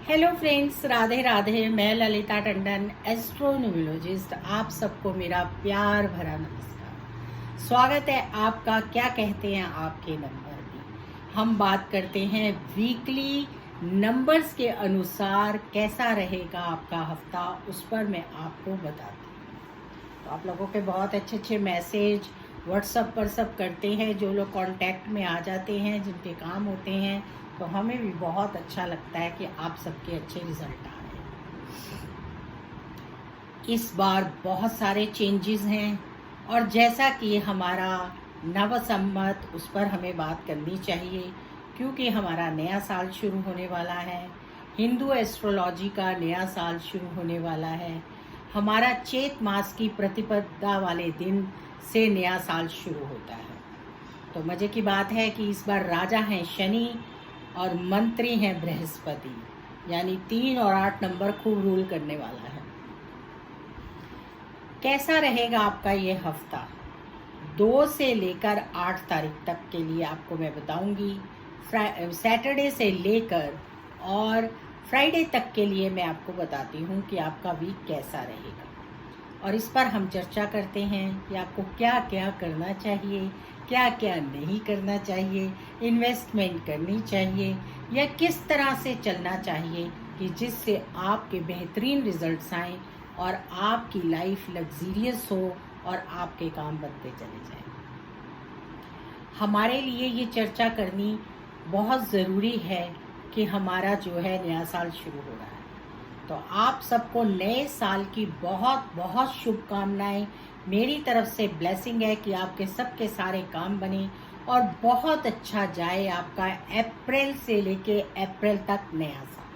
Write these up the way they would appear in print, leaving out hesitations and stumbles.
Hello friends, Radhe Radhe. मैं ललिता टंडन, एस्ट्रोन्यूमोलॉजिस्ट। आप सबको मेरा प्यार भरा नमस्कार। स्वागत है आपका क्या कहते हैं आपके नंबर में। हम बात करते हैं वीकली नंबर्स के अनुसार कैसा रहेगा आपका हफ्ता, उस पर मैं आपको बताती हूँ। तो आप लोगों के बहुत अच्छे अच्छे मैसेज व्हाट्सएप पर सब करते हैं। जो लोग कांटेक्ट में आ जाते हैं, जिनके काम होते हैं, तो हमें भी बहुत अच्छा लगता है कि आप सबके अच्छे रिजल्ट आ रहे हैं। इस बार बहुत सारे चेंजेस हैं और जैसा कि हमारा नव संवत, उस पर हमें बात करनी चाहिए क्योंकि हमारा नया साल शुरू होने वाला है। हिंदू एस्ट्रोलॉजी का नया साल शुरू होने वाला है। हमारा चैत मास की प्रतिपदा वाले दिन से नया साल शुरू होता है। तो मज़े की बात है कि इस बार राजा हैं शनि और मंत्री हैं बृहस्पति, यानी 3 और 8 नंबर खूब रूल करने वाला है। कैसा रहेगा आपका ये हफ्ता 2 से लेकर 8 तारीख तक के लिए आपको मैं बताऊंगी। सैटरडे से लेकर और फ्राइडे तक के लिए मैं आपको बताती हूँ कि आपका वीक कैसा रहेगा, और इस पर हम चर्चा करते हैं कि आपको क्या क्या करना चाहिए, क्या क्या नहीं करना चाहिए, इन्वेस्टमेंट करनी चाहिए या किस तरह से चलना चाहिए कि जिससे आपके बेहतरीन रिजल्ट्स आएँ और आपकी लाइफ लग्जीरियस हो और आपके काम बनते चले जाएं। हमारे लिए ये चर्चा करनी बहुत ज़रूरी है कि हमारा जो है नया साल शुरू हो रहा है। तो आप सबको नए साल की बहुत बहुत शुभकामनाएं। मेरी तरफ से ब्लेसिंग है कि आपके सबके सारे काम बने और बहुत अच्छा जाए आपका अप्रैल से लेके अप्रैल तक नया साल।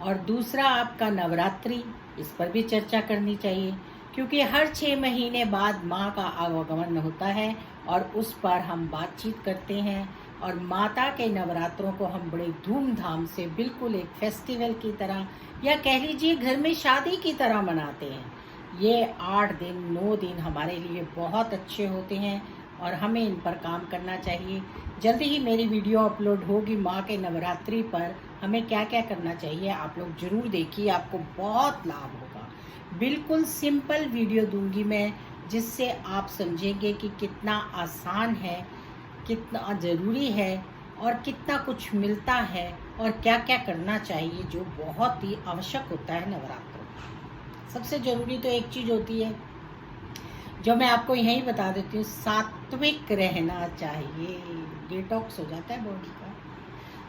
और दूसरा आपका नवरात्रि, इस पर भी चर्चा करनी चाहिए क्योंकि हर 6 महीने बाद माँ का आवागमन होता है और उस पर हम बातचीत करते हैं। और माता के नवरात्रों को हम बड़े धूमधाम से, बिल्कुल एक फेस्टिवल की तरह या कह लीजिए घर में शादी की तरह मनाते हैं। ये 8 दिन 9 दिन हमारे लिए बहुत अच्छे होते हैं और हमें इन पर काम करना चाहिए। जल्दी ही मेरी वीडियो अपलोड होगी माँ के नवरात्रि पर, हमें क्या क्या करना चाहिए आप लोग ज़रूर देखिए, आपको बहुत लाभ होगा। बिल्कुल सिंपल वीडियो दूंगी मैं, जिससे आप समझेंगे कि कितना आसान है, कितना ज़रूरी है और कितना कुछ मिलता है और क्या क्या करना चाहिए, जो बहुत ही आवश्यक होता है नवरात्रों में। सबसे ज़रूरी तो एक चीज़ होती है जो मैं आपको यहीं बता देती हूँ, सात्विक रहना चाहिए। डिटॉक्स हो जाता है बॉडी का।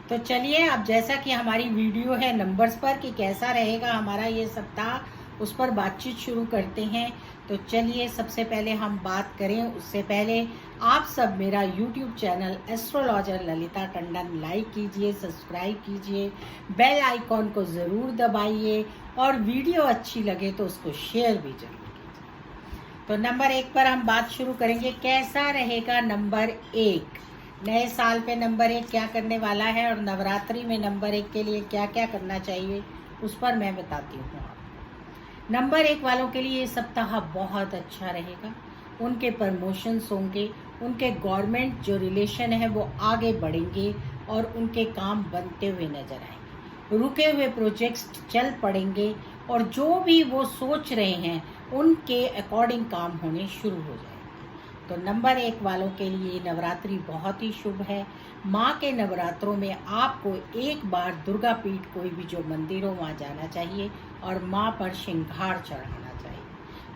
तो चलिए, अब जैसा कि हमारी वीडियो है नंबर्स पर कि कैसा रहेगा हमारा ये सप्ताह, उस पर बातचीत शुरू करते हैं। तो चलिए, सबसे पहले हम बात करें उससे पहले आप सब मेरा YouTube channel astrologer Lalita Tandon like कीजिए, सब्सक्राइब कीजिए, बेल आइकॉन को ज़रूर दबाइए और वीडियो अच्छी लगे तो उसको शेयर भी जरूर कीजिए। तो नंबर 1 पर हम बात शुरू करेंगे। कैसा रहेगा नंबर 1? नए साल पे नंबर 1 क्या करने वाला है और नवरात्रि में नंबर 1 के लिए क्या क्या करना चाहिए, उस पर मैं बताती हूँ आपको। नंबर 1 वालों के लिए ये सप्ताह बहुत अच्छा रहेगा। उनके प्रमोशंस होंगे, उनके गवर्नमेंट जो रिलेशन है वो आगे बढ़ेंगे और उनके काम बनते हुए नजर आएंगे। रुके हुए प्रोजेक्ट्स चल पड़ेंगे और जो भी वो सोच रहे हैं उनके अकॉर्डिंग काम होने शुरू हो जाएंगे। तो नंबर 1 वालों के लिए नवरात्रि बहुत ही शुभ है। माँ के नवरात्रों में आपको एक बार दुर्गा पीठ, कोई भी जो मंदिर हो वहाँ जाना चाहिए और माँ पर श्रृंगार चढ़ाना चाहिए।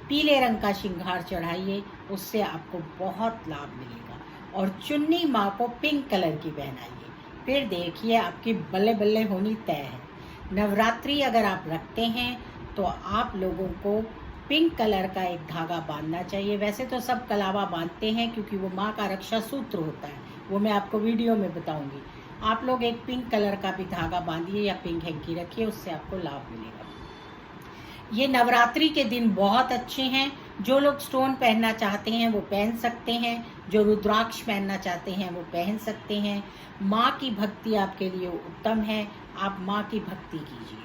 पीले रंग का श्रृंगार चढ़ाइए, उससे आपको बहुत लाभ मिलेगा। और चुन्नी माँ को पिंक कलर की पहनाइए, फिर देखिए आपकी बल्ले बल्ले होनी तय है। नवरात्रि अगर आप रखते हैं तो आप लोगों को पिंक कलर का एक धागा बांधना चाहिए। वैसे तो सब कलावा बांधते हैं क्योंकि वो माँ का रक्षा सूत्र होता है, वो मैं आपको वीडियो में बताऊंगी। आप लोग एक पिंक कलर का भी धागा बांधिए या पिंक हैंकी रखिए, उससे आपको लाभ मिलेगा। ये नवरात्रि के दिन बहुत अच्छे हैं। जो लोग स्टोन पहनना चाहते हैं वो पहन सकते हैं, जो रुद्राक्ष पहनना चाहते हैं वो पहन सकते हैं। माँ की भक्ति आपके लिए उत्तम है, आप माँ की भक्ति कीजिए,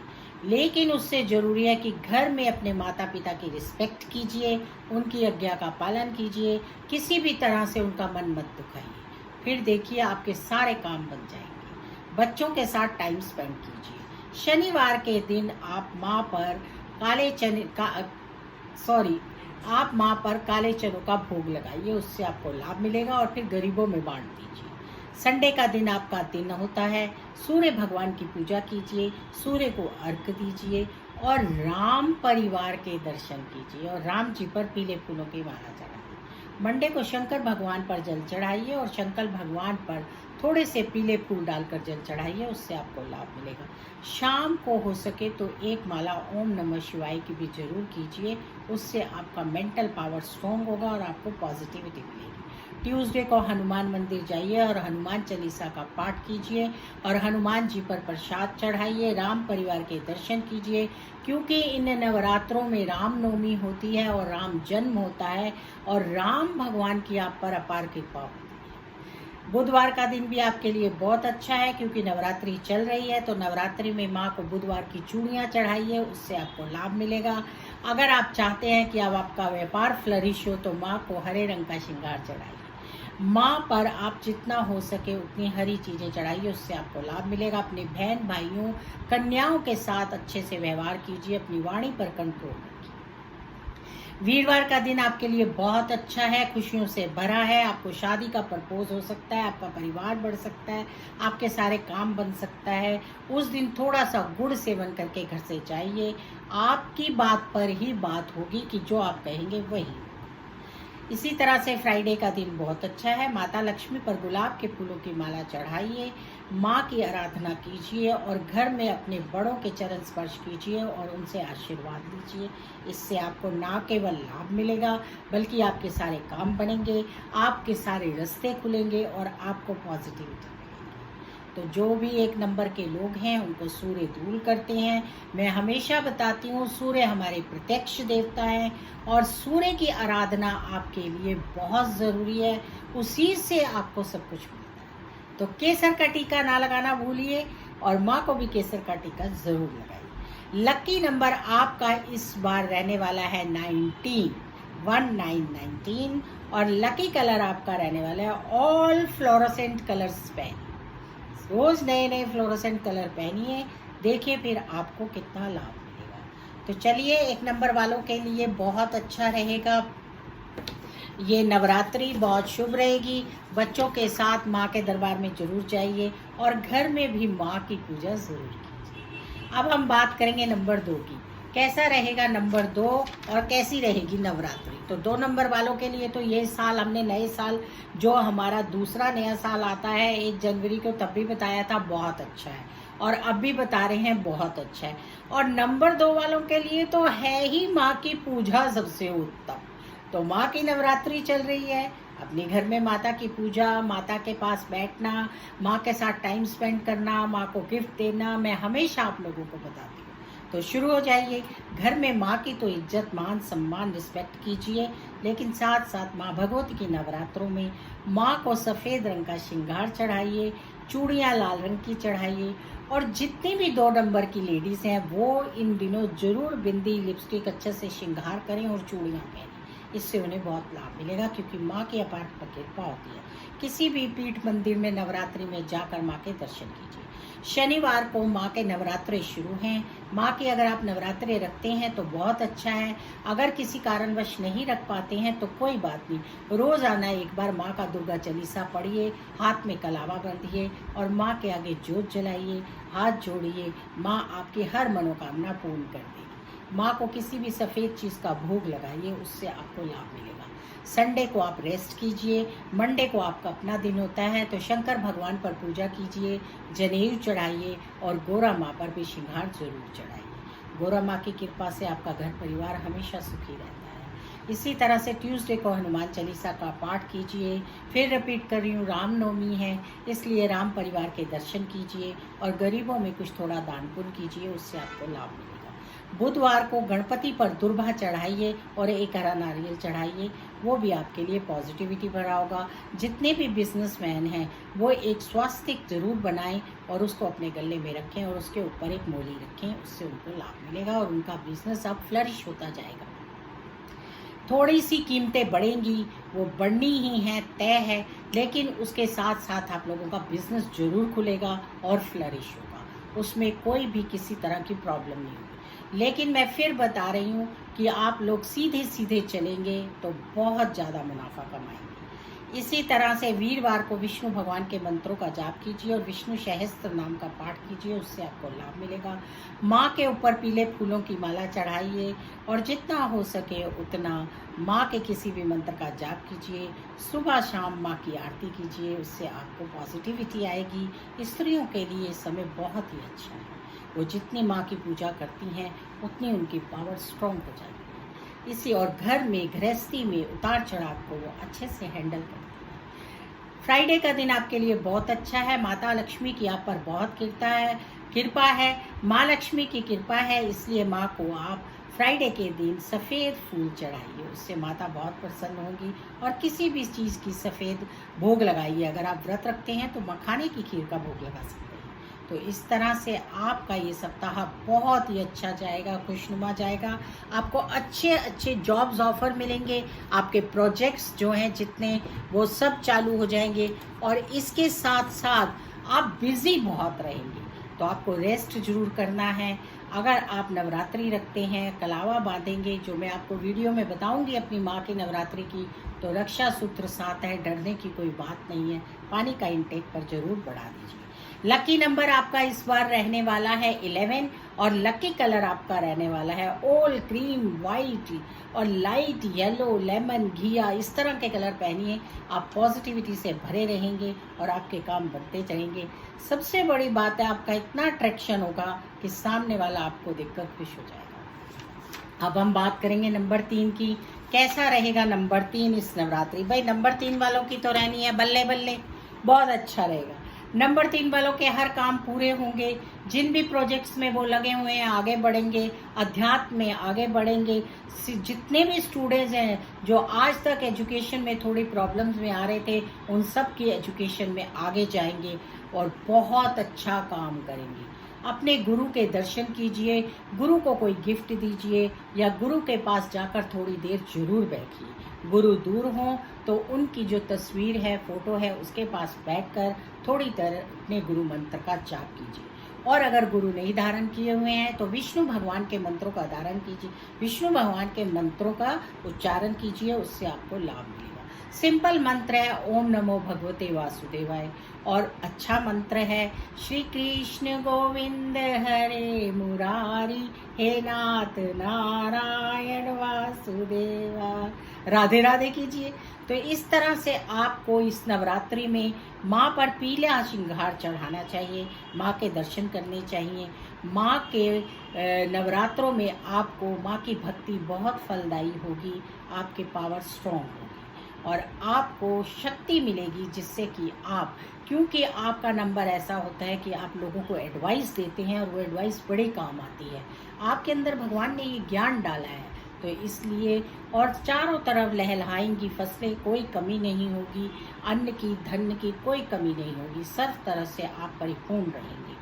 लेकिन उससे ज़रूरी है कि घर में अपने माता पिता की रिस्पेक्ट कीजिए, उनकी आज्ञा का पालन कीजिए, किसी भी तरह से उनका मन मत दुखाइए। फिर देखिए आपके सारे काम बन जाएंगे। बच्चों के साथ टाइम स्पेंड कीजिए। शनिवार के दिन आप माँ पर काले चने का आप माँ पर काले चनों का भोग लगाइए, उससे आपको लाभ मिलेगा और फिर गरीबों में बांट दीजिए। संडे का दिन आपका दिन होता है, सूर्य भगवान की पूजा कीजिए, सूर्य को अर्घ दीजिए और राम परिवार के दर्शन कीजिए और राम जी पर पीले फूलों की माला चढ़ाइए। मंडे को शंकर भगवान पर जल चढ़ाइए और शंकर भगवान पर थोड़े से पीले फूल डालकर जल चढ़ाइए, उससे आपको लाभ मिलेगा। शाम को हो सके तो एक माला ओम नमः शिवाय की भी जरूर कीजिए, उससे आपका मेंटल पावर स्ट्रॉन्ग होगा और आपको पॉजिटिविटी मिलेगी। ट्यूसडे को हनुमान मंदिर जाइए और हनुमान चालीसा का पाठ कीजिए और हनुमान जी पर प्रसाद चढ़ाइए, राम परिवार के दर्शन कीजिए, क्योंकि इन नवरात्रों में रामनवमी होती है और राम जन्म होता है और राम भगवान की आप पर अपार कृपा होती है। बुधवार का दिन भी आपके लिए बहुत अच्छा है, क्योंकि नवरात्रि चल रही है, तो नवरात्रि में माँ को बुधवार की चूड़ियाँ चढ़ाइए, उससे आपको लाभ मिलेगा। अगर आप चाहते हैं कि अब आपका व्यापार फ्लरिश हो तो माँ को हरे रंग का श्रृंगार चढ़ाइए। माँ पर आप जितना हो सके उतनी हरी चीज़ें चढ़ाइए, उससे आपको लाभ मिलेगा। अपनी बहन भाइयों कन्याओं के साथ अच्छे से व्यवहार कीजिए, अपनी वाणी पर कंट्रोल रखिए। वीरवार का दिन आपके लिए बहुत अच्छा है, खुशियों से भरा है। आपको शादी का प्रपोज हो सकता है, आपका परिवार बढ़ सकता है, आपके सारे काम बन सकता है। उस दिन थोड़ा सा गुड़ सेवन करके घर से जाइए, आपकी बात पर ही बात होगी कि जो आप कहेंगे वही। इसी तरह से फ्राइडे का दिन बहुत अच्छा है। माता लक्ष्मी पर गुलाब के फूलों की माला चढ़ाइए, माँ की आराधना कीजिए और घर में अपने बड़ों के चरण स्पर्श कीजिए और उनसे आशीर्वाद लीजिए। इससे आपको ना केवल लाभ मिलेगा बल्कि आपके सारे काम बनेंगे, आपके सारे रास्ते खुलेंगे और आपको पॉजिटिविटी। तो जो भी 1 नंबर के लोग हैं उनको सूर्य धूल करते हैं। मैं हमेशा बताती हूँ सूर्य हमारे प्रत्यक्ष देवता हैं और सूर्य की आराधना आपके लिए बहुत ज़रूरी है, उसी से आपको सब कुछ मिलता है। तो केसर का टीका ना लगाना भूलिए और माँ को भी केसर का टीका ज़रूर लगाइए। लकी नंबर आपका इस बार रहने वाला है 19 और लकी कलर आपका रहने वाला है ऑल फ्लोरोसेंट कलर्स पेन। रोज नए नए फ्लोरोसेंट कलर पहनिए, देखिए फिर आपको कितना लाभ मिलेगा। तो चलिए 1 नंबर वालों के लिए बहुत अच्छा रहेगा, ये नवरात्रि बहुत शुभ रहेगी। बच्चों के साथ माँ के दरबार में जरूर जाइए और घर में भी माँ की पूजा जरूर कीजिए। अब हम बात करेंगे नंबर 2 की, कैसा रहेगा नंबर 2 और कैसी रहेगी नवरात्रि। तो 2 नंबर वालों के लिए तो ये साल हमने नए साल जो हमारा दूसरा नया साल आता है 1 जनवरी को, तब भी बताया था बहुत अच्छा है और अब भी बता रहे हैं बहुत अच्छा है। और नंबर 2 वालों के लिए तो है ही माँ की पूजा सबसे उत्तम। तो माँ की नवरात्रि चल रही है, अपने घर में माता की पूजा, माता के पास बैठना, माँ के साथ टाइम स्पेंड करना, माँ को गिफ्ट देना, मैं हमेशा आप लोगों को बताती हूँ। तो शुरू हो जाइए। घर में माँ की तो इज्जत मान सम्मान रिस्पेक्ट कीजिए, लेकिन साथ साथ माँ भगवती की नवरात्रों में माँ को सफ़ेद रंग का श्रृंगार चढ़ाइए, चूड़ियाँ लाल रंग की चढ़ाइए और जितनी भी 2 नंबर की लेडीज़ हैं वो इन दिनों जरूर बिंदी लिपस्टिक अच्छे से श्रृंगार करें और चूड़ियाँ पहनें, इससे उन्हें बहुत लाभ मिलेगा, क्योंकि माँ की अपार कृपा होती है। किसी भी पीठ मंदिर में नवरात्रि में जाकर माँ के दर्शन कीजिए। शनिवार को माँ के नवरात्रे शुरू हैं। माँ की अगर आप नवरात्रे रखते हैं तो बहुत अच्छा है, अगर किसी कारणवश नहीं रख पाते हैं तो कोई बात नहीं, रोज़ाना एक बार माँ का दुर्गा चालीसा पढ़िए, हाथ में कलावा बांधिए और माँ के आगे जोत जलाइए, हाथ जोड़िए, माँ आपकी हर मनोकामना पूर्ण कर देगी। माँ को किसी भी सफ़ेद चीज़ का भोग लगाइए, उससे आपको लाभ मिलेगा। संडे को आप रेस्ट कीजिए, मंडे को आपका अपना दिन होता है, तो शंकर भगवान पर पूजा कीजिए, जनेऊ चढ़ाइए और गोरा माँ पर भी श्रृंगार जरूर चढ़ाइए। गोरा माँ की कृपा से आपका घर परिवार हमेशा सुखी रहता है। इसी तरह से ट्यूसडे को हनुमान चालीसा का पाठ कीजिए। फिर रिपीट कर रही हूँ, रामनवमी है इसलिए राम परिवार के दर्शन कीजिए और गरीबों में कुछ थोड़ा दान पुण्य कीजिए, उससे आपको लाभ मिलेगा। बुधवार को गणपति पर दुर्भा चढ़ाइए और एक हरा नारियल चढ़ाइए, वो भी आपके लिए पॉजिटिविटी भरा होगा। जितने भी बिजनेसमैन हैं वो एक स्वास्तिक जरूर बनाएं और उसको अपने गले में रखें और उसके ऊपर एक मोली रखें, उससे उनको लाभ मिलेगा और उनका बिजनेस अब फ्लरिश होता जाएगा। थोड़ी सी कीमतें बढ़ेंगी, वो बढ़नी ही हैं, तय है, लेकिन उसके साथ साथ आप लोगों का बिजनेस जरूर खुलेगा और फ्लरिश होगा, उसमें कोई भी किसी तरह की प्रॉब्लम नहीं होगी। लेकिन मैं फिर बता रही हूँ कि आप लोग सीधे सीधे चलेंगे तो बहुत ज़्यादा मुनाफा कमाएंगे। इसी तरह से वीरवार को विष्णु भगवान के मंत्रों का जाप कीजिए और विष्णु सहस्त्र नाम का पाठ कीजिए, उससे आपको लाभ मिलेगा। माँ के ऊपर पीले फूलों की माला चढ़ाइए और जितना हो सके उतना माँ के किसी भी मंत्र का जाप कीजिए। सुबह शाम माँ की आरती कीजिए, उससे आपको पॉजिटिविटी आएगी। स्त्रियों के लिए समय बहुत ही अच्छा है, वो जितनी माँ की पूजा करती हैं उतनी उनकी पावर स्ट्रॉन्ग हो जाएगी। इसी और घर में गृहस्थी में उतार चढ़ाव को वो अच्छे से हैंडल करती है। फ्राइडे का दिन आपके लिए बहुत अच्छा है। माता लक्ष्मी की आप पर बहुत कृपा है। माँ लक्ष्मी की कृपा है, इसलिए माँ को आप फ्राइडे के दिन सफ़ेद फूल चढ़ाइए, उससे माता बहुत प्रसन्न होंगी। और किसी भी चीज़ की सफ़ेद भोग लगाइए। अगर आप व्रत रखते हैं तो मखाने की खीर का भोग लगा सकते हैं। तो इस तरह से आपका ये सप्ताह बहुत ही अच्छा जाएगा, खुशनुमा जाएगा। आपको अच्छे अच्छे जॉब्स ऑफर मिलेंगे, आपके प्रोजेक्ट्स जो हैं जितने वो सब चालू हो जाएंगे। और इसके साथ साथ आप बिज़ी बहुत रहेंगे, तो आपको रेस्ट जरूर करना है। अगर आप नवरात्रि रखते हैं, कलावा बांधेंगे, जो मैं आपको वीडियो में बताऊंगी अपनी माँ की नवरात्रि की, तो रक्षा सूत्र साथ है, डरने की कोई बात नहीं है। पानी का इंटेक पर जरूर बढ़ा दीजिए। लकी नंबर आपका इस बार रहने वाला है 11 और लकी कलर आपका रहने वाला है ओल क्रीम वाइट और लाइट येलो लेमन घिया। इस तरह के कलर पहनिए, आप पॉजिटिविटी से भरे रहेंगे और आपके काम बनते चलेंगे। सबसे बड़ी बात है, आपका इतना अट्रैक्शन होगा कि सामने वाला आपको देखकर खुश हो जाएगा। अब हम बात करेंगे नंबर 3 की। कैसा रहेगा नंबर 3 इस नवरात्रि? भाई नंबर 3 वालों की तो रहनी है बल्ले बल्ले, बहुत अच्छा रहेगा। नंबर 3 वालों के हर काम पूरे होंगे, जिन भी प्रोजेक्ट्स में वो लगे हुए हैं आगे बढ़ेंगे, अध्यात्म में आगे बढ़ेंगे। जितने भी स्टूडेंट्स हैं जो आज तक एजुकेशन में थोड़ी प्रॉब्लम्स में आ रहे थे, उन सब की एजुकेशन में आगे जाएंगे और बहुत अच्छा काम करेंगे। अपने गुरु के दर्शन कीजिए, गुरु को कोई गिफ्ट दीजिए या गुरु के पास जाकर थोड़ी देर जरूर बैठिए। गुरु दूर हों तो उनकी जो तस्वीर है, फोटो है, उसके पास बैठकर थोड़ी देर अपने गुरु मंत्र का जाप कीजिए। और अगर गुरु नहीं धारण किए हुए हैं तो विष्णु भगवान के मंत्रों का धारण कीजिए, विष्णु भगवान के मंत्रों का उच्चारण कीजिए, उससे आपको लाभ मिलेगा। सिंपल मंत्र है ओम नमो भगवते वासुदेवाय, और अच्छा मंत्र है श्री कृष्ण गोविंद हरे मुरारी, हे नाथ नारायण वासुदेवा। राधे राधे कीजिए। तो इस तरह से आपको इस नवरात्रि में माँ पर पीला श्रृंगार चढ़ाना चाहिए, माँ के दर्शन करने चाहिए। माँ के नवरात्रों में आपको माँ की भक्ति बहुत फलदायी होगी, आपके पावर स्ट्रॉन्ग होगी और आपको शक्ति मिलेगी, जिससे कि आप, क्योंकि आपका नंबर ऐसा होता है कि आप लोगों को एडवाइस देते हैं और वो एडवाइस बड़े काम आती है। आपके अंदर भगवान ने ये ज्ञान डाला है, तो इसलिए, और चारों तरफ लहलहाएंगी फसलें, कोई कमी नहीं होगी, अन्न की धन की कोई कमी नहीं होगी, सब तरह से आप परिपूर्ण रहेंगे।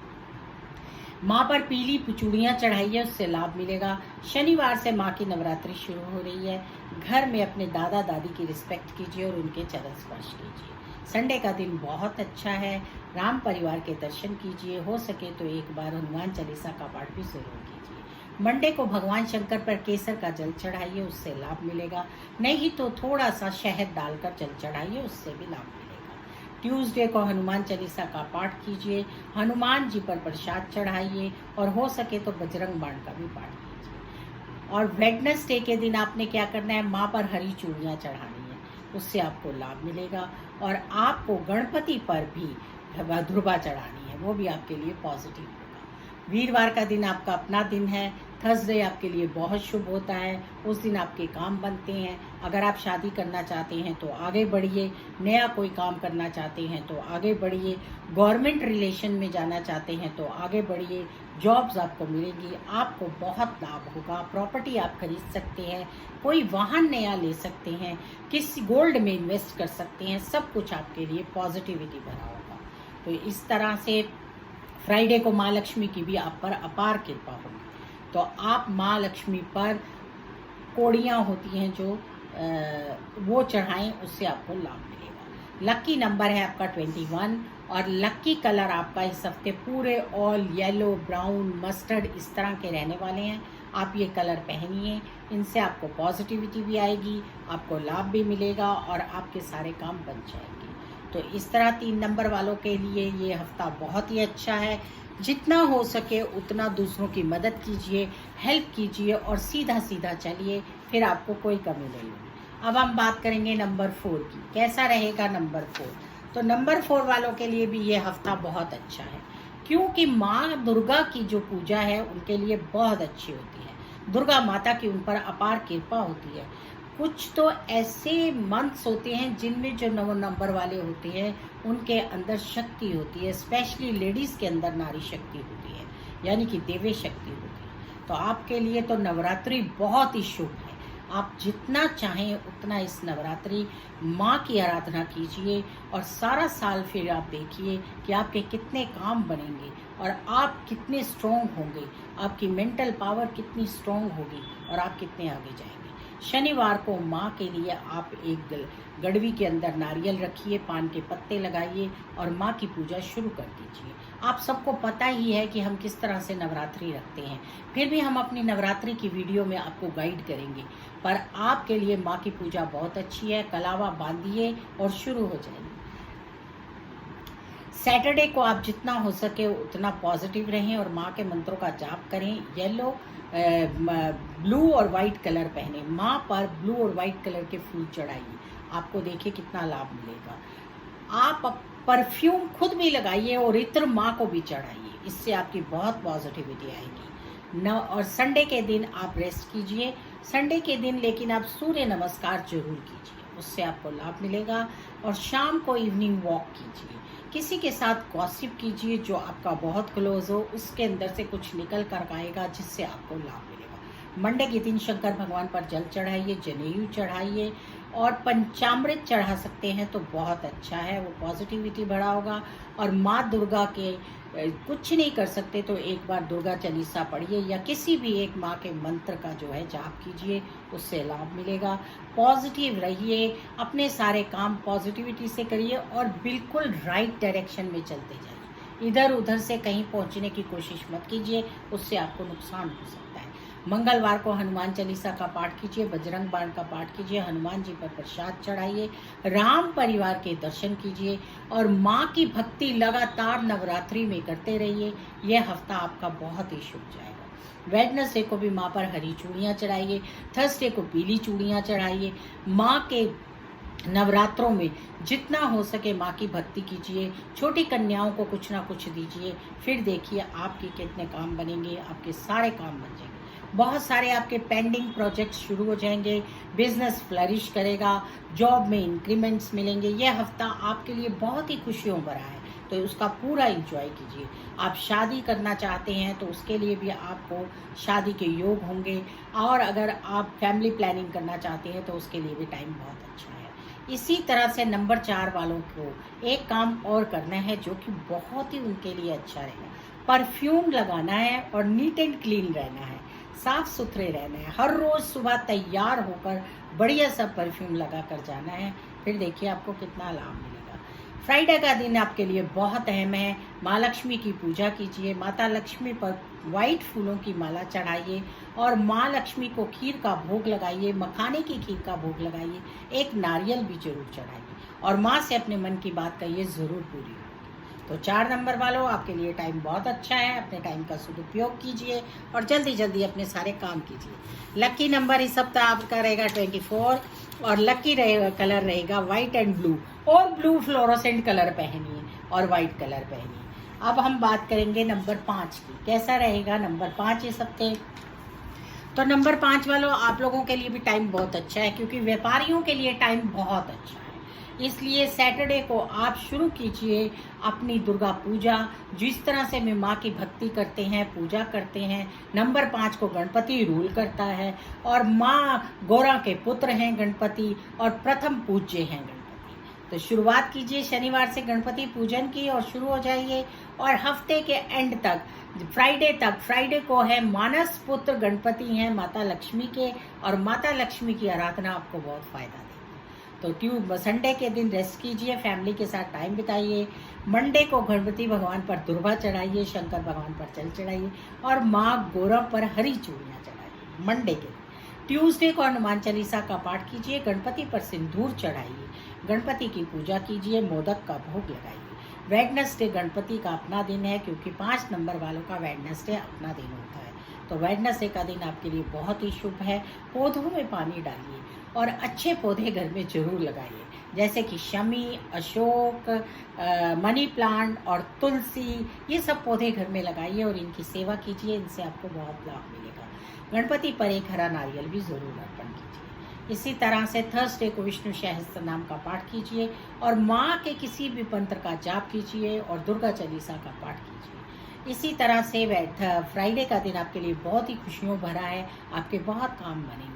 माँ पर पीली चूड़ियाँ चढ़ाइए, उससे लाभ मिलेगा। शनिवार से माँ की नवरात्रि शुरू हो रही है। घर में अपने दादा दादी की रिस्पेक्ट कीजिए और उनके चरण स्पर्श कीजिए। संडे का दिन बहुत अच्छा है, राम परिवार के दर्शन कीजिए, हो सके तो एक बार हनुमान चालीसा का पाठ भी जरूर कीजिए। मंडे को भगवान शंकर पर केसर का जल चढ़ाइए, उससे लाभ मिलेगा। नहीं तो थोड़ा सा शहद डालकर जल चढ़ाइए, उससे भी लाभ मिलेगा। ट्यूसडे को हनुमान चालीसा का पाठ कीजिए, हनुमान जी पर प्रसाद चढ़ाइए और हो सके तो बजरंग बाण का भी पाठ कीजिए। और वेडनेसडे के दिन आपने क्या करना है, माँ पर हरी चूड़ियाँ चढ़ानी है, उससे आपको लाभ मिलेगा। और आपको गणपति पर भी ध्रुवा चढ़ानी है, वो भी आपके लिए पॉजिटिव होगा। वीरवार का दिन आपका अपना दिन है। थर्सडे आपके लिए बहुत शुभ होता है, उस दिन आपके काम बनते हैं। अगर आप शादी करना चाहते हैं तो आगे बढ़िए, नया कोई काम करना चाहते हैं तो आगे बढ़िए, गवर्नमेंट रिलेशन में जाना चाहते हैं तो आगे बढ़िए, जॉब्स आपको मिलेंगी, आपको बहुत लाभ होगा। प्रॉपर्टी आप खरीद सकते हैं, कोई वाहन नया ले सकते हैं, किसी गोल्ड में इन्वेस्ट कर सकते हैं, सब कुछ आपके लिए पॉजिटिविटी भरा होगा। तो इस तरह से फ्राइडे को माँ लक्ष्मी की भी आप पर अपार कृपा होगी। तो आप माँ लक्ष्मी पर कोड़ियाँ होती हैं जो वो चढ़ाएं, उससे आपको लाभ मिलेगा। लकी नंबर है आपका 21 और लकी कलर आपका इस हफ्ते पूरे ऑल येलो, ब्राउन, मस्टर्ड इस तरह के रहने वाले हैं। आप ये कलर पहनिए, इनसे आपको पॉजिटिविटी भी आएगी, आपको लाभ भी मिलेगा और आपके सारे काम बन जाएंगे। तो इस तरह 3 नंबर वालों के लिए ये हफ्ता बहुत ही अच्छा है। जितना हो सके उतना दूसरों की मदद कीजिए, हेल्प कीजिए और सीधा सीधा चलिए, फिर आपको कोई कमी नहीं होगी। अब हम बात करेंगे नंबर 4 की। कैसा रहेगा नंबर 4? तो नंबर 4 वालों के लिए भी ये हफ्ता बहुत अच्छा है, क्योंकि माँ दुर्गा की जो पूजा है उनके लिए बहुत अच्छी होती है। दुर्गा माता की उन पर अपार कृपा होती है। कुछ तो ऐसे मंथ्स होते हैं जिनमें जो 9 नंबर वाले होते हैं उनके अंदर शक्ति होती है, स्पेशली लेडीज़ के अंदर नारी शक्ति होती है, यानी कि देवी शक्ति होती है। तो आपके लिए तो नवरात्रि बहुत ही शुभ है। आप जितना चाहें उतना इस नवरात्रि माँ की आराधना कीजिए और सारा साल फिर आप देखिए कि आपके कितने काम बनेंगे और आप कितने स्ट्रॉन्ग होंगे, आपकी मेंटल पावर कितनी स्ट्रॉन्ग होगी और आप कितने आगे जाएंगे। शनिवार को माँ के लिए आप एक गड़वी के अंदर नारियल रखिए, पान के पत्ते लगाइए और माँ की पूजा शुरू कर दीजिए। आप सबको पता ही है कि हम किस तरह से नवरात्रि रखते हैं, फिर भी हम अपनी नवरात्रि की वीडियो में आपको गाइड करेंगे। पर आपके लिए माँ की पूजा बहुत अच्छी है। कलावा बांधिए और शुरू हो जाइए। सैटरडे को आप जितना हो सके उतना पॉजिटिव रहें और माँ के मंत्रों का जाप करें। येलो, ब्लू और वाइट कलर पहने, माँ पर ब्लू और वाइट कलर के फूल चढ़ाइए। आपको देखिए कितना लाभ मिलेगा। आप परफ्यूम खुद भी लगाइए और इत्र माँ को भी चढ़ाइए, इससे आपकी बहुत पॉजिटिविटी आएगी। और संडे के दिन आप रेस्ट कीजिए। संडे के दिन लेकिन आप सूर्य नमस्कार जरूर कीजिए, उससे आपको लाभ मिलेगा। और शाम को इवनिंग वॉक कीजिए, किसी के साथ गॉसिप कीजिए जो आपका बहुत क्लोज हो, उसके अंदर से कुछ निकल कर आएगा जिससे आपको लाभ मिलेगा। मंडे के दिन शंकर भगवान पर जल चढ़ाइए, जनेऊ चढ़ाइए और पंचामृत चढ़ा सकते हैं तो बहुत अच्छा है, वो पॉजिटिविटी बढ़ाओगा। और माँ दुर्गा के कुछ नहीं कर सकते तो एक बार दुर्गा चालीसा पढ़िए या किसी भी एक माँ के मंत्र का जो है जाप कीजिए, उससे लाभ मिलेगा। पॉजिटिव रहिए, अपने सारे काम पॉजिटिविटी से करिए और बिल्कुल राइट डायरेक्शन में चलते जाइए। इधर उधर से कहीं पहुँचने की कोशिश मत कीजिए, उससे आपको नुकसान हो सकता है। मंगलवार को हनुमान चालीसा का पाठ कीजिए, बजरंग बाण का पाठ कीजिए, हनुमान जी पर प्रसाद चढ़ाइए, राम परिवार के दर्शन कीजिए और माँ की भक्ति लगातार नवरात्रि में करते रहिए। यह हफ्ता आपका बहुत ही शुभ जाएगा। वेडनेसडे को भी माँ पर हरी चूड़ियाँ चढ़ाइए, थर्सडे को पीली चूड़ियाँ चढ़ाइए। माँ के नवरात्रों में जितना हो सके माँ की भक्ति कीजिए, छोटी कन्याओं को कुछ ना कुछ दीजिए, फिर देखिए आपके कितने काम बनेंगे, आपके सारे काम बन जाएंगे। बहुत सारे आपके पेंडिंग प्रोजेक्ट्स शुरू हो जाएंगे, बिजनेस फ्लरिश करेगा, जॉब में इंक्रीमेंट्स मिलेंगे। यह हफ्ता आपके लिए बहुत ही खुशियों भरा है, तो उसका पूरा एंजॉय कीजिए। आप शादी करना चाहते हैं तो उसके लिए भी आपको शादी के योग होंगे, और अगर आप फैमिली प्लानिंग करना चाहते हैं तो उसके लिए भी टाइम बहुत अच्छा है। इसी तरह से नंबर 4 वालों को एक काम और करना है जो कि बहुत ही उनके लिए अच्छा रहेगा। परफ्यूम लगाना है और नीट एंड क्लीन रहना है, साफ सुथरे रहना है। हर रोज़ सुबह तैयार होकर बढ़िया सा परफ्यूम लगा कर जाना है, फिर देखिए आपको कितना लाभ मिलेगा। फ्राइडे का दिन आपके लिए बहुत अहम है। माँ लक्ष्मी की पूजा कीजिए, माता लक्ष्मी पर वाइट फूलों की माला चढ़ाइए और माँ लक्ष्मी को खीर का भोग लगाइए, मखाने की खीर का भोग लगाइए, एक नारियल भी जरूर चढ़ाइए और माँ से अपने मन की बात कहिए, ज़रूर पूरी होगी। तो 4 नंबर वालों, आपके लिए टाइम बहुत अच्छा है, अपने टाइम का सदुपयोग कीजिए और जल्दी जल्दी अपने सारे काम कीजिए। लकी नंबर इस सप्ताह आपका रहेगा 24 और लकी कलर रहेगा वाइट एंड ब्लू, और ब्लू फ्लोरोसेंट कलर पहनिए और वाइट कलर पहनिए। अब हम बात करेंगे नंबर 5 की। कैसा रहेगा नंबर 5 इस हफ्ते? तो नंबर 5 वालों, आप लोगों के लिए भी टाइम बहुत अच्छा है, क्योंकि व्यापारियों के लिए टाइम बहुत अच्छा है। इसलिए सैटरडे को आप शुरू कीजिए अपनी दुर्गा पूजा। जिस तरह से मैं माँ की भक्ति करते हैं, पूजा करते हैं। नंबर 5 को गणपति रूल करता है और माँ गौरा के पुत्र हैं गणपति और प्रथम पूज्य हैं गणपति। तो शुरुआत कीजिए शनिवार से गणपति पूजन की और शुरू हो जाइए और हफ्ते के एंड तक फ्राइडे तक, फ्राइडे को है मानस पुत्र गणपति हैं माता लक्ष्मी के, और माता लक्ष्मी की आराधना आपको बहुत फायदा देगी। तो संडे के दिन रेस्ट कीजिए, फैमिली के साथ टाइम बिताइए। मंडे को गणपति भगवान पर दुर्वा चढ़ाइए, शंकर भगवान पर जल चढ़ाइए, और माँ गौरव पर हरी चूड़ियाँ चढ़ाइए मंडे के दिन। ट्यूसडे को हनुमान चालीसा का पाठ कीजिए, गणपति पर सिंदूर चढ़ाइए, गणपति की पूजा कीजिए, मोदक का भोग लगाइए। वेडनेसडे गणपति का अपना दिन है, क्योंकि 5 नंबर वालों का वेडनेसडे अपना दिन होता है। तो वेडनेसडे का दिन आपके लिए बहुत ही शुभ है। पौधों में पानी डालिए और अच्छे पौधे घर में जरूर लगाइए, जैसे कि शमी, अशोक, मनी प्लांट और तुलसी। ये सब पौधे घर में लगाइए और इनकी सेवा कीजिए, इनसे आपको बहुत लाभ मिलेगा। गणपति पर एक हरा नारियल भी जरूर अर्पण कीजिए। इसी तरह से थर्सडे को विष्णु सहस्त्र नाम का पाठ कीजिए और माँ के किसी भी मंत्र का जाप कीजिए और दुर्गा चालीसा का पाठ कीजिए। इसी तरह से फ्राइडे का दिन आपके लिए बहुत ही खुशियों भरा है, आपके बहुत काम बनेंगे।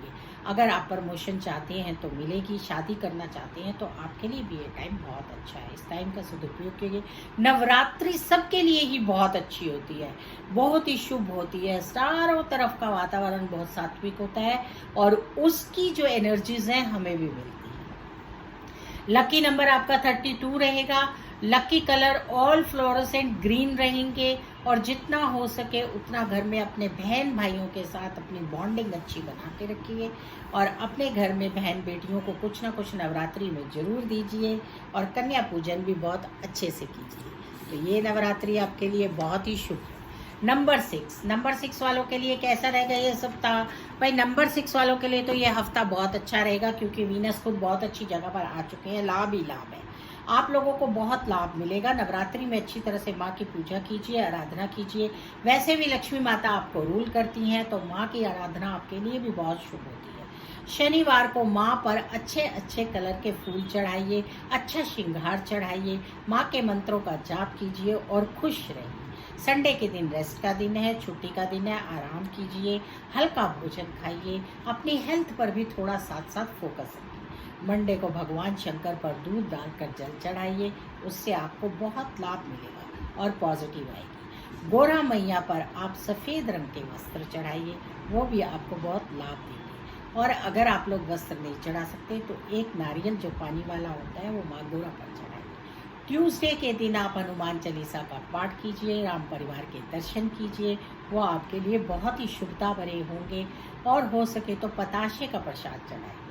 अगर आप प्रमोशन चाहते हैं तो मिलेगी, शादी करना चाहते हैं तो आपके लिए भी ये टाइम बहुत अच्छा है। इस टाइम का सदुपयोग कीजिए। नवरात्रि सबके लिए ही बहुत अच्छी होती है, बहुत ही शुभ होती है। चारों तरफ का वातावरण बहुत सात्विक होता है और उसकी जो एनर्जीज हैं हमें भी मिलती है। लकी नंबर आपका 32 रहेगा। Lucky colour all fluorescent green रहेंगे, और जितना हो सके उतना घर में अपने बहन भाइयों के साथ अपनी बॉन्डिंग अच्छी बना के रखिए, और अपने घर में बहन बेटियों को कुछ ना कुछ नवरात्रि में जरूर दीजिए, और कन्या पूजन भी बहुत अच्छे से कीजिए। तो ये नवरात्रि आपके लिए बहुत ही शुभ है। नंबर 6 वालों के लिए कैसा रहेगा ये सप्ताह? भाई नंबर 6 वालों के लिए तो ये हफ्ता बहुत अच्छा रहेगा, क्योंकि वीनस खुद बहुत अच्छी जगह पर आ चुके हैं। लाभ ही लाभ है, आप लोगों को बहुत लाभ मिलेगा। नवरात्रि में अच्छी तरह से माँ की पूजा कीजिए, आराधना कीजिए। वैसे भी लक्ष्मी माता आपको रूल करती हैं, तो माँ की आराधना आपके लिए भी बहुत शुभ होती है। शनिवार को माँ पर अच्छे अच्छे कलर के फूल चढ़ाइए, अच्छा श्रृंगार चढ़ाइए, माँ के मंत्रों का जाप कीजिए और खुश रहिए। संडे के दिन रेस्ट का दिन है, छुट्टी का दिन है, आराम कीजिए, हल्का भोजन खाइए, अपनी हेल्थ पर भी थोड़ा साथ साथ फोकस रखिए। मंडे को भगवान शंकर पर दूध डालकर जल चढ़ाइए, उससे आपको बहुत लाभ मिलेगा और पॉजिटिव आएगी। गोरा मैया पर आप सफ़ेद रंग के वस्त्र चढ़ाइए, वो भी आपको बहुत लाभ देंगे। और अगर आप लोग वस्त्र नहीं चढ़ा सकते तो एक नारियल जो पानी वाला होता है वो माँ गोरा पर चढ़ाइए। ट्यूसडे के दिन आप हनुमान चालीसा का पाठ कीजिए, राम परिवार के दर्शन कीजिए, वो आपके लिए बहुत ही शुभता भरे होंगे। और हो सके तो पताशे का प्रसाद चढ़ाइए।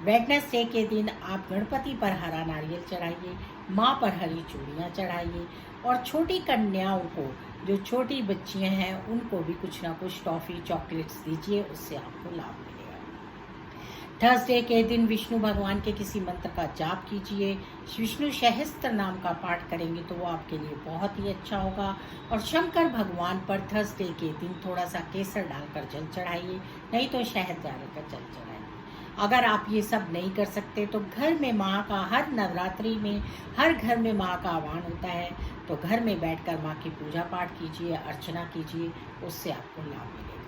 वेडनेसडे के दिन आप गणपति पर हरा नारियल चढ़ाइए, माँ पर हरी चूड़ियाँ चढ़ाइए, और छोटी कन्याओं को, जो छोटी बच्चियाँ हैं, उनको भी कुछ ना कुछ टॉफ़ी चॉकलेट्स दीजिए, उससे आपको लाभ मिलेगा। थर्सडे के दिन विष्णु भगवान के किसी मंत्र का जाप कीजिए, विष्णु सहस्त्र नाम का पाठ करेंगे तो वो आपके लिए बहुत ही अच्छा होगा। और शंकर भगवान पर थर्सडे के दिन थोड़ा सा केसर डालकर जल चढ़ाइए, नहीं तो शहद डालकर जल चढ़ाइए। अगर आप ये सब नहीं कर सकते तो घर में माँ का, हर नवरात्रि में हर घर में माँ का आह्वान होता है, तो घर में बैठकर माँ की पूजा पाठ कीजिए, अर्चना कीजिए, उससे आपको लाभ मिलेगा।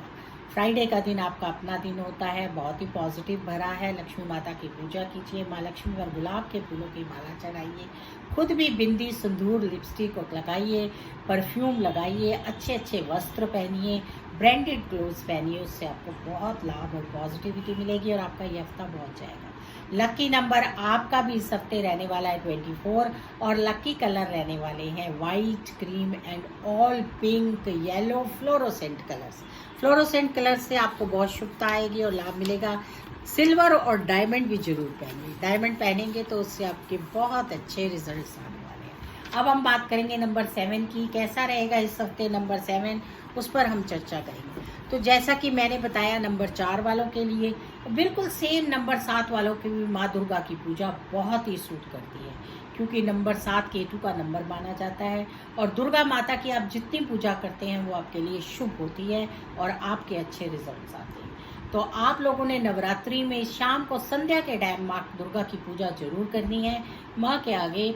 फ्राइडे का दिन आपका अपना दिन होता है, बहुत ही पॉजिटिव भरा है। लक्ष्मी माता की पूजा कीजिए, माँ लक्ष्मी पर गुलाब के फूलों की माला चढ़ाइए, खुद भी बिंदी, सिंदूर, लिपस्टिक लगाइए, परफ्यूम लगाइए, अच्छे अच्छे वस्त्र पहनिए, ब्रांडेड क्लोथ्स पहनिए, उससे आपको बहुत लाभ और पॉजिटिविटी मिलेगी और आपका ये हफ्ता बहुत जाएगा। लकी नंबर आपका भी इस हफ्ते रहने वाला है 24, और लकी कलर रहने वाले हैं white, cream and all pink, yellow, fluorescent colours. Fluorescent colour से आपको बहुत शुभता आएगी और लाभ मिलेगा। सिल्वर और डायमंड भी जरूर पहनिए, डायमंड पहनेंगे तो उससे आपके बहुत अच्छे रिजल्ट्स आने वाले हैं। अब हम बात करेंगे नंबर 7 की, कैसा रहेगा इस हफ्ते नंबर 7, उस पर हम चर्चा करेंगे। तो जैसा कि मैंने बताया नंबर 4 वालों के लिए, बिल्कुल सेम नंबर 7 वालों की भी माँ दुर्गा की पूजा बहुत ही सूट करती है, क्योंकि नंबर 7 केतु का नंबर माना जाता है, और दुर्गा माता की आप जितनी पूजा करते हैं वो आपके लिए शुभ होती है और आपके अच्छे रिजल्ट्स आते हैं। तो आप लोगों ने नवरात्रि में शाम को संध्या के टाइम माँ दुर्गा की पूजा जरूर करनी है। माँ के आगे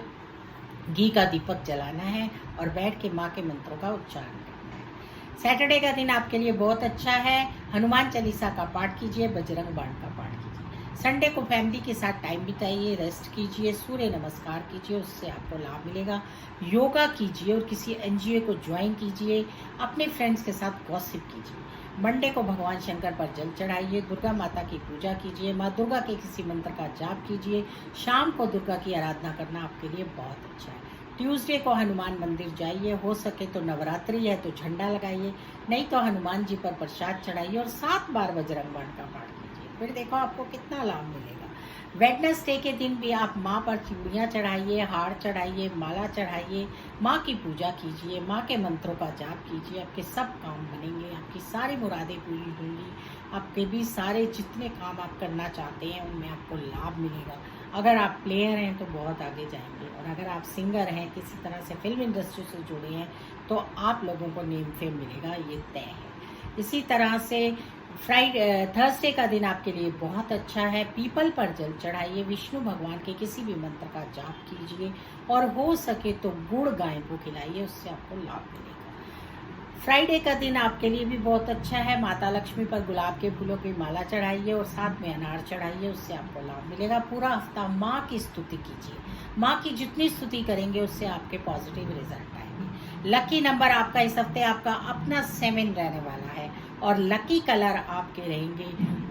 घी का दीपक जलाना है और बैठ के माँ के मंत्रों का उच्चारण करना है। सैटरडे का दिन आपके लिए बहुत अच्छा है। हनुमान चालीसा का पाठ कीजिए, बजरंग बाण का पाठ कीजिए। संडे को फैमिली के साथ टाइम बिताइए, रेस्ट कीजिए, सूर्य नमस्कार कीजिए, उससे आपको लाभ मिलेगा। योगा कीजिए और किसी एनजीओ को ज्वाइन कीजिए, अपने फ्रेंड्स के साथ गॉसिप कीजिए। मंडे को भगवान शंकर पर जल चढ़ाइए, दुर्गा माता की पूजा कीजिए, माँ दुर्गा के किसी मंत्र का जाप कीजिए। शाम को दुर्गा की आराधना करना आपके लिए बहुत अच्छा है। ट्यूसडे को हनुमान मंदिर जाइए, हो सके तो नवरात्रि है तो झंडा लगाइए, नहीं तो हनुमान जी पर प्रसाद चढ़ाइए और 7 बार बजरंग बाण का पाठ कीजिए। फिर देखो आपको कितना लाभ मिलेगा। वेडनेसडे के दिन भी आप माँ पर चूड़ियाँ चढ़ाइए, हार चढ़ाइए, माला चढ़ाइए, माँ की पूजा कीजिए, माँ के मंत्रों का जाप कीजिए। आपके सब काम बनेंगे, आपकी सारी मुरादें पूरी होंगी, आपके भी सारे जितने काम आप करना चाहते हैं उनमें आपको लाभ मिलेगा। अगर आप प्लेयर हैं तो बहुत आगे जाएंगे, और अगर आप सिंगर हैं, किसी तरह से फिल्म इंडस्ट्री से जुड़े हैं, तो आप लोगों को नेम फेम मिलेगा, ये तय है। इसी तरह से थर्सडे का दिन आपके लिए बहुत अच्छा है। पीपल पर जल चढ़ाइए, विष्णु भगवान के किसी भी मंत्र का जाप कीजिए, और हो सके तो गुड़ गाय को खिलाइए, उससे आपको लाभ मिलेगा। फ्राइडे का दिन आपके लिए भी बहुत अच्छा है। माता लक्ष्मी पर गुलाब के फूलों की माला चढ़ाइए और साथ में अनार चढ़ाइए, उससे आपको लाभ मिलेगा। पूरा हफ्ता माँ की स्तुति कीजिए, माँ की जितनी स्तुति करेंगे उससे आपके पॉजिटिव रिजल्ट आएंगे। लकी नंबर आपका इस हफ्ते आपका अपना 7 रहने वाला है, और लकी कलर आपके रहेंगे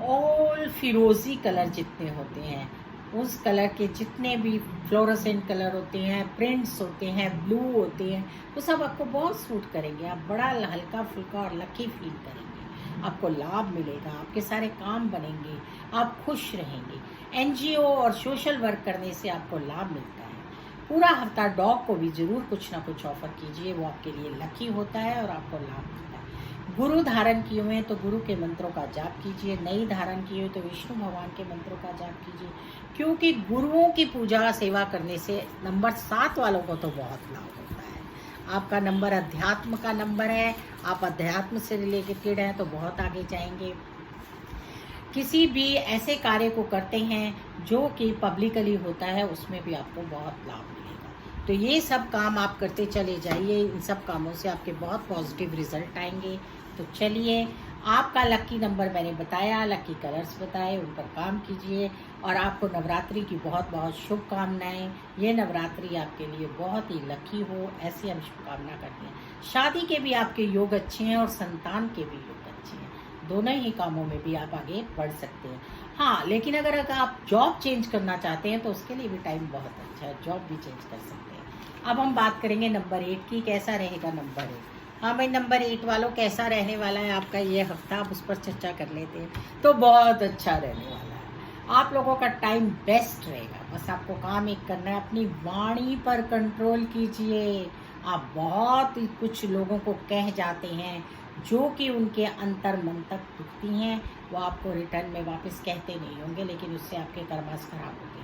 ऑल फिरोजी कलर जितने होते हैं, उस कलर के जितने भी फ्लोरोसेंट कलर होते हैं, प्रिंट्स होते हैं, ब्लू होते हैं, वो सब आपको बहुत सूट करेंगे। आप बड़ा हल्का फुल्का और लकी फील करेंगे, आपको लाभ मिलेगा, आपके सारे काम बनेंगे, आप खुश रहेंगे। एनजीओ और सोशल वर्क करने से आपको लाभ मिलता है। पूरा हफ्ता डॉग को भी ज़रूर कुछ ना कुछ ऑफर कीजिए, वो आपके लिए लकी होता है और आपको लाभ मिलता है। गुरु धारण किए हुए हैं तो गुरु के मंत्रों का जाप कीजिए, नई धारण किए हुए तो विष्णु भगवान के मंत्रों का जाप कीजिए, क्योंकि गुरुओं की पूजा सेवा करने से नंबर 7 वालों को तो बहुत लाभ होता है। आपका नंबर अध्यात्म का नंबर है, आप अध्यात्म से रिलेटेड हैं तो बहुत आगे जाएंगे। किसी भी ऐसे कार्य को करते हैं जो कि पब्लिकली होता है, उसमें भी आपको बहुत लाभ मिलेगा। तो ये सब काम आप करते चले जाइए, इन सब कामों से आपके बहुत पॉजिटिव रिजल्ट आएंगे। तो चलिए, आपका लकी नंबर मैंने बताया, लकी कलर्स बताए, उन पर काम कीजिए, और आपको नवरात्रि की बहुत बहुत शुभकामनाएं। ये नवरात्रि आपके लिए बहुत ही लकी हो, ऐसी हम शुभकामना करते हैं। शादी के भी आपके योग अच्छे हैं और संतान के भी योग अच्छे हैं, दोनों ही कामों में भी आप आगे बढ़ सकते हैं। हाँ, लेकिन अगर आप जॉब चेंज करना चाहते हैं तो उसके लिए भी टाइम बहुत अच्छा है, जॉब भी चेंज कर सकते हैं। अब हम बात करेंगे नंबर 8 की, कैसा रहेगा नंबर 8। हाँ भाई, नंबर 8 वालों कैसा रहने वाला है आपका ये हफ्ता, आप उस पर चर्चा कर लेते हैं। तो बहुत अच्छा रहने वाला है, आप लोगों का टाइम बेस्ट रहेगा। बस आपको काम एक करना है, अपनी वाणी पर कंट्रोल कीजिए। आप बहुत ही कुछ लोगों को कह जाते हैं जो कि उनके अंतर मन तक दुखती हैं, वो आपको रिटर्न में वापस कहते नहीं होंगे, लेकिन उससे आपके कर्मास खराब होते हैं।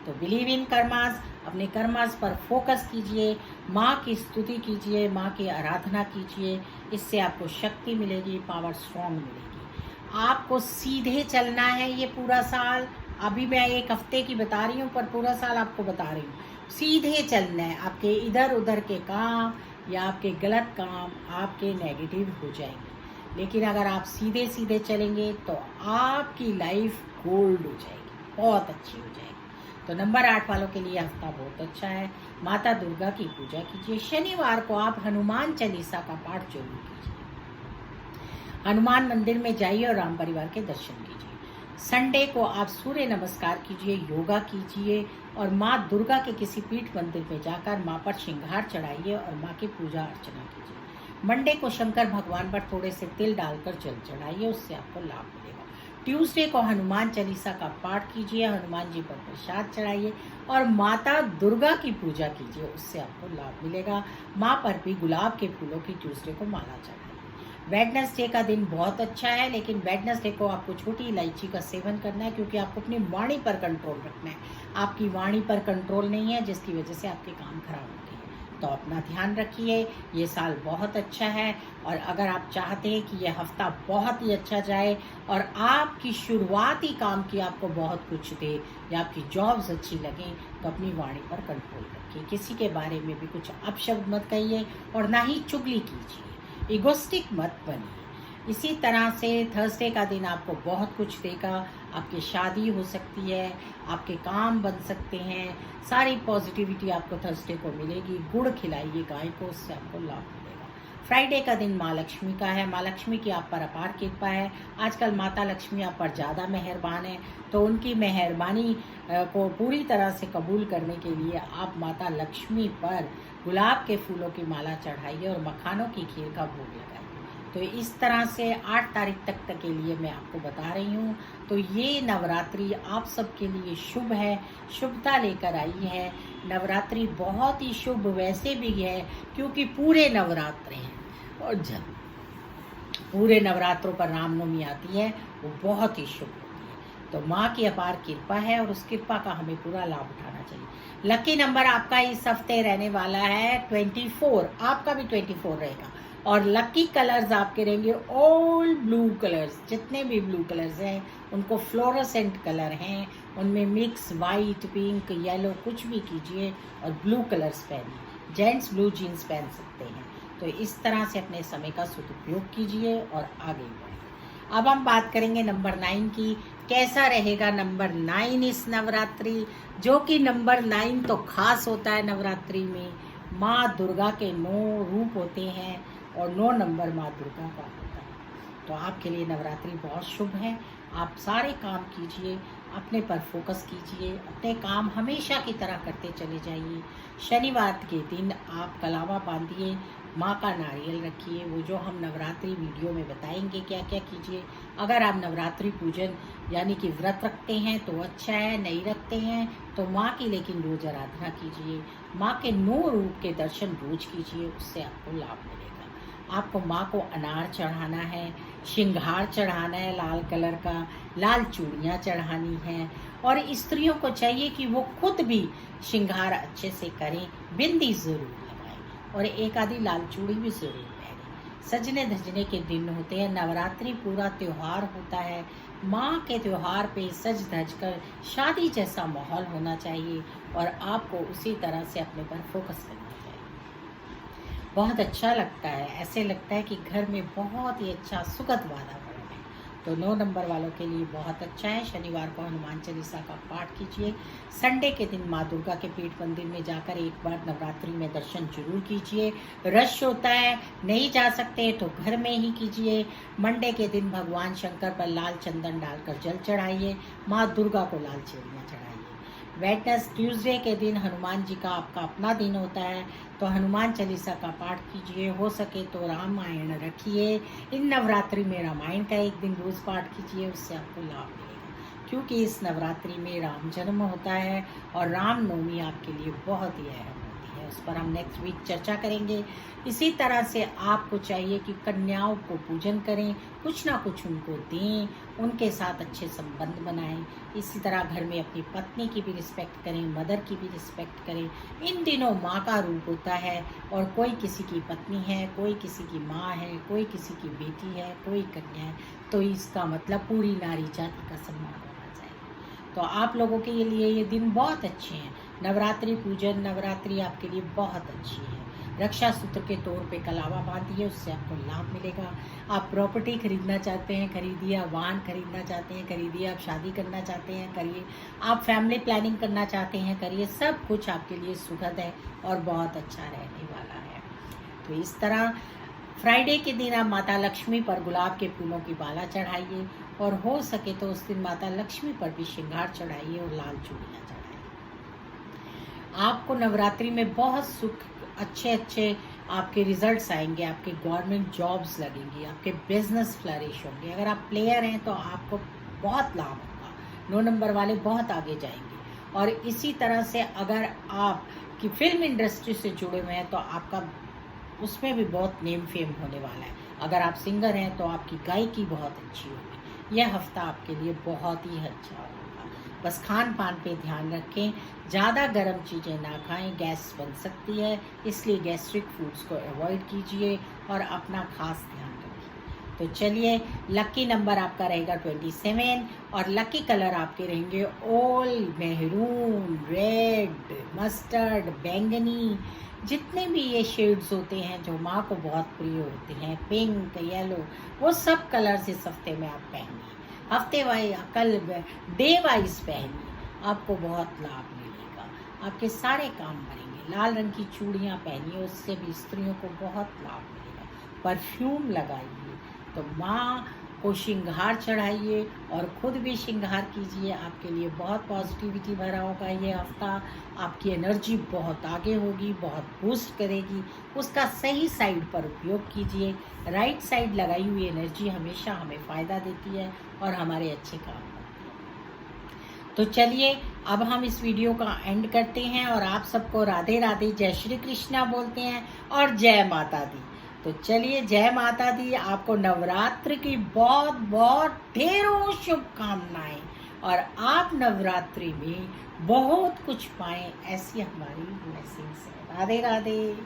तो बिलीव इन कर्मास, अपने कर्मास पर फोकस कीजिए, माँ की स्तुति कीजिए, माँ की आराधना कीजिए, इससे आपको शक्ति मिलेगी, पावर स्ट्रॉन्ग मिलेगी। आपको सीधे चलना है ये पूरा साल। अभी मैं एक हफ्ते की बता रही हूँ, पर पूरा साल आपको बता रही हूँ, सीधे चलना है। आपके इधर उधर के काम या आपके गलत काम आपके नेगेटिव हो जाएंगे, लेकिन अगर आप सीधे सीधे चलेंगे तो आपकी लाइफ गोल्ड हो जाएगी, बहुत अच्छी हो जाएगी। तो नंबर 8 वालों के लिए हफ्ता बहुत अच्छा है। माता दुर्गा की पूजा कीजिए। शनिवार को आप हनुमान चालीसा का पाठ जरूर कीजिए, हनुमान मंदिर में जाइए और राम परिवार के दर्शन कीजिए। संडे को आप सूर्य नमस्कार कीजिए, योगा कीजिए, और माँ दुर्गा के किसी पीठ मंदिर में जाकर माँ पर श्रृंगार चढ़ाइए और माँ की पूजा अर्चना कीजिए। मंडे को शंकर भगवान पर थोड़े से तिल डालकर जल चढ़ाइए, उससे आपको लाभ मिलेगा। ट्यूसडे को हनुमान चालीसा का पाठ कीजिए, हनुमान जी पर प्रसाद चढ़ाइए और माता दुर्गा की पूजा कीजिए, उससे आपको लाभ मिलेगा। माँ पर भी गुलाब के फूलों की ट्यूसडे को माला चढ़ाइए। वेडनेसडे का दिन बहुत अच्छा है, लेकिन वेडनेसडे को आपको छोटी इलायची का सेवन करना है, क्योंकि आपको अपनी वाणी पर कंट्रोल रखना है। आपकी वाणी पर कंट्रोल नहीं है, जिसकी वजह से आपके काम खराब होते हैं। तो अपना ध्यान रखिए, ये साल बहुत अच्छा है, और अगर आप चाहते हैं कि ये हफ्ता बहुत ही अच्छा जाए और आपकी शुरुआती काम की आपको बहुत कुछ दे या आपकी जॉब्स अच्छी लगें, तो अपनी वाणी पर कंट्रोल रखिए। किसी के बारे में भी कुछ अपशब्द मत कहिए और ना ही चुगली कीजिए, इगोस्टिक मत बनिए। इसी तरह से थर्सडे का दिन आपको बहुत कुछ देगा। आपकी शादी हो सकती है, आपके काम बन सकते हैं, सारी पॉजिटिविटी आपको थर्सडे को मिलेगी। गुड़ खिलाइए गाय को, उससे आपको लाभ मिलेगा। फ्राइडे का दिन माँ लक्ष्मी का है। माँ लक्ष्मी की आप पर अपार कृपा है। आजकल माता लक्ष्मी आप पर ज़्यादा मेहरबान है, तो उनकी मेहरबानी को पूरी तरह से कबूल करने के लिए आप माता लक्ष्मी पर गुलाब के फूलों की माला चढ़ाइए और मखानों की खीर का भोग लगाइए। तो इस तरह से 8 तारीख तक के लिए मैं आपको बता रही हूँ। तो ये नवरात्रि आप सबके लिए शुभ है, शुभता लेकर आई है। नवरात्रि बहुत ही शुभ वैसे भी है क्योंकि पूरे नवरात्र हैं, और जब पूरे नवरात्रों पर रामनवमी आती है वो बहुत ही शुभ होती है। तो माँ की अपार कृपा है और उस कृपा का हमें पूरा लाभ उठाना चाहिए। लकी नंबर आपका इस हफ्ते रहने वाला है 24, आपका भी 24 रहेगा। और लकी कलर्स आपके रहेंगे ऑल ब्लू कलर्स। जितने भी ब्लू कलर्स हैं उनको फ्लोरोसेंट कलर हैं, उनमें मिक्स वाइट, पिंक, येलो कुछ भी कीजिए और ब्लू कलर्स पहनिए। जेंट्स ब्लू जीन्स पहन सकते हैं। तो इस तरह से अपने समय का सदुपयोग कीजिए और आगे बढ़िए। अब हम बात करेंगे नंबर 9 की। कैसा रहेगा नंबर 9 इस नवरात्रि, जो कि नंबर 9 तो खास होता है नवरात्रि में। माँ दुर्गा के 9 रूप होते हैं और 9 नंबर माँ दुर्गा का होता है। तो आपके लिए नवरात्रि बहुत शुभ है। आप सारे काम कीजिए, अपने पर फोकस कीजिए, अपने काम हमेशा की तरह करते चले जाइए। शनिवार के दिन आप कलावा बांधिए, माँ का नारियल रखिए, वो जो हम नवरात्रि वीडियो में बताएंगे क्या क्या कीजिए। अगर आप नवरात्रि पूजन यानी कि व्रत रखते हैं तो अच्छा है, नहीं रखते हैं तो माँ की लेकिन रोज आराधना कीजिए। माँ के 9 रूप के दर्शन रोज कीजिए, उससे आपको लाभ मिलेगा। आपको माँ को अनार चढ़ाना है, श्रृंगार चढ़ाना है लाल कलर का, लाल चूड़ियाँ चढ़ानी हैं। और स्त्रियों को चाहिए कि वो खुद भी श्रृंगार अच्छे से करें, बिंदी ज़रूर लगाएं और एक आधी लाल चूड़ी भी ज़रूर पहनें। सजने धजने के दिन होते हैं। नवरात्रि पूरा त्यौहार होता है। माँ के त्यौहार पे सज धज कर शादी जैसा माहौल होना चाहिए और आपको उसी तरह से अपने पर फोकस करना चाहिए। बहुत अच्छा लगता है, ऐसे लगता है कि घर में बहुत ही अच्छा सुखद वातावरण है। तो 9 नंबर वालों के लिए बहुत अच्छा है। शनिवार को हनुमान चालीसा का पाठ कीजिए। संडे के दिन माँ दुर्गा के पीठ मंदिर में जाकर एक बार नवरात्रि में दर्शन जरूर कीजिए। रश होता है, नहीं जा सकते तो घर में ही कीजिए। मंडे के दिन भगवान शंकर पर लाल चंदन डालकर जल चढ़ाइए, माँ दुर्गा को लाल चूड़ियाँ चढ़ाइए। ट्यूसडे के दिन हनुमान जी का आपका अपना दिन होता है, तो हनुमान चालीसा का पाठ कीजिए। हो सके तो रामायण रखिए। इन नवरात्रि में रामायण का एक दिन रोज पाठ कीजिए, उससे आपको लाभ मिलेगा क्योंकि इस नवरात्रि में राम जन्म होता है और रामनवमी आपके लिए बहुत ही अहम होती है। उस पर हम नेक्स्ट वीक चर्चा करेंगे। इसी तरह से आपको चाहिए कि कन्याओं को पूजन करें, कुछ ना कुछ उनको दें, उनके साथ अच्छे संबंध बनाएं। इसी तरह घर में अपनी पत्नी की भी रिस्पेक्ट करें, मदर की भी रिस्पेक्ट करें। इन दिनों माँ का रूप होता है और कोई किसी की पत्नी है, कोई किसी की माँ है, कोई किसी की बेटी है, कोई कन्या है, तो इसका मतलब पूरी नारी जाति का सम्मान होना चाहिए। तो आप लोगों के लिए ये दिन बहुत अच्छे हैं। नवरात्रि पूजन, नवरात्रि आपके लिए बहुत अच्छी है। रक्षा सूत्र के तौर पे कलावा बांधिए, उससे आपको लाभ मिलेगा। आप प्रॉपर्टी खरीदना चाहते हैं खरीदिए, आप वाहन खरीदना चाहते हैं खरीदिए, आप शादी करना चाहते हैं करिए, आप फैमिली प्लानिंग करना चाहते हैं करिए। सब कुछ आपके लिए सुखद है और बहुत अच्छा रहने वाला है। तो इस तरह फ्राइडे के दिन आप माता लक्ष्मी पर गुलाब के फूलों की माला चढ़ाइए और हो सके तो उस दिन माता लक्ष्मी पर भी श्रृंगार चढ़ाइए और लाल चूड़ियाँ चढ़ाइए। आपको नवरात्रि में बहुत सुख, अच्छे अच्छे आपके रिजल्ट्स आएंगे, आपके गवर्नमेंट जॉब्स लगेंगी, आपके बिजनेस फ्लरिश होंगे। अगर आप प्लेयर हैं तो आपको बहुत लाभ होगा। 9 नंबर वाले बहुत आगे जाएंगे। और इसी तरह से अगर आप की फिल्म इंडस्ट्री से जुड़े हुए हैं तो आपका उसमें भी बहुत नेम फेम होने वाला है। अगर आप सिंगर हैं तो आपकी गायकी बहुत अच्छी होगी। यह हफ्ता आपके लिए बहुत ही अच्छा होगा। बस खान पान पे ध्यान रखें, ज़्यादा गर्म चीज़ें ना खाएं, गैस बन सकती है, इसलिए गैस्ट्रिक फूड्स को अवॉइड कीजिए और अपना खास ध्यान रखिए। तो चलिए, लकी नंबर आपका रहेगा 27 और लकी कलर आपके रहेंगे ऑल मेहरून, रेड, मस्टर्ड, बैंगनी, जितने भी ये शेड्स होते हैं जो माँ को बहुत प्रिय होते हैं, पिंक, येलो, वो सब कलर्स इस हफ्ते में आप पहनिए। हफ्ते वाइज, कल डे वाइज पहनिए, आपको बहुत लाभ मिलेगा, आपके सारे काम बनेंगे। लाल रंग की चूड़ियाँ पहनिए, उससे भी स्त्रियों को बहुत लाभ मिलेगा। परफ्यूम लगाइए, तो माँ को श्रृंगार चढ़ाइए और खुद भी श्रृंगार कीजिए। आपके लिए बहुत पॉजिटिविटी भरा होगा ये हफ्ता, आपकी एनर्जी बहुत आगे होगी, बहुत बूस्ट करेगी। उसका सही साइड पर उपयोग कीजिए। राइट साइड लगाई हुई एनर्जी हमेशा हमें फ़ायदा देती है और हमारे अच्छे काम करती है। तो चलिए अब हम इस वीडियो का एंड करते हैं और आप सबको राधे राधे, जय श्री कृष्णा बोलते हैं और जय माता दी। तो चलिए, जय माता दी। आपको नवरात्र की बहुत बहुत ढेरों शुभकामनाएं और आप नवरात्रि में बहुत कुछ पाएं, ऐसी हमारी ब्लेसिंग्स है। राधे राधे।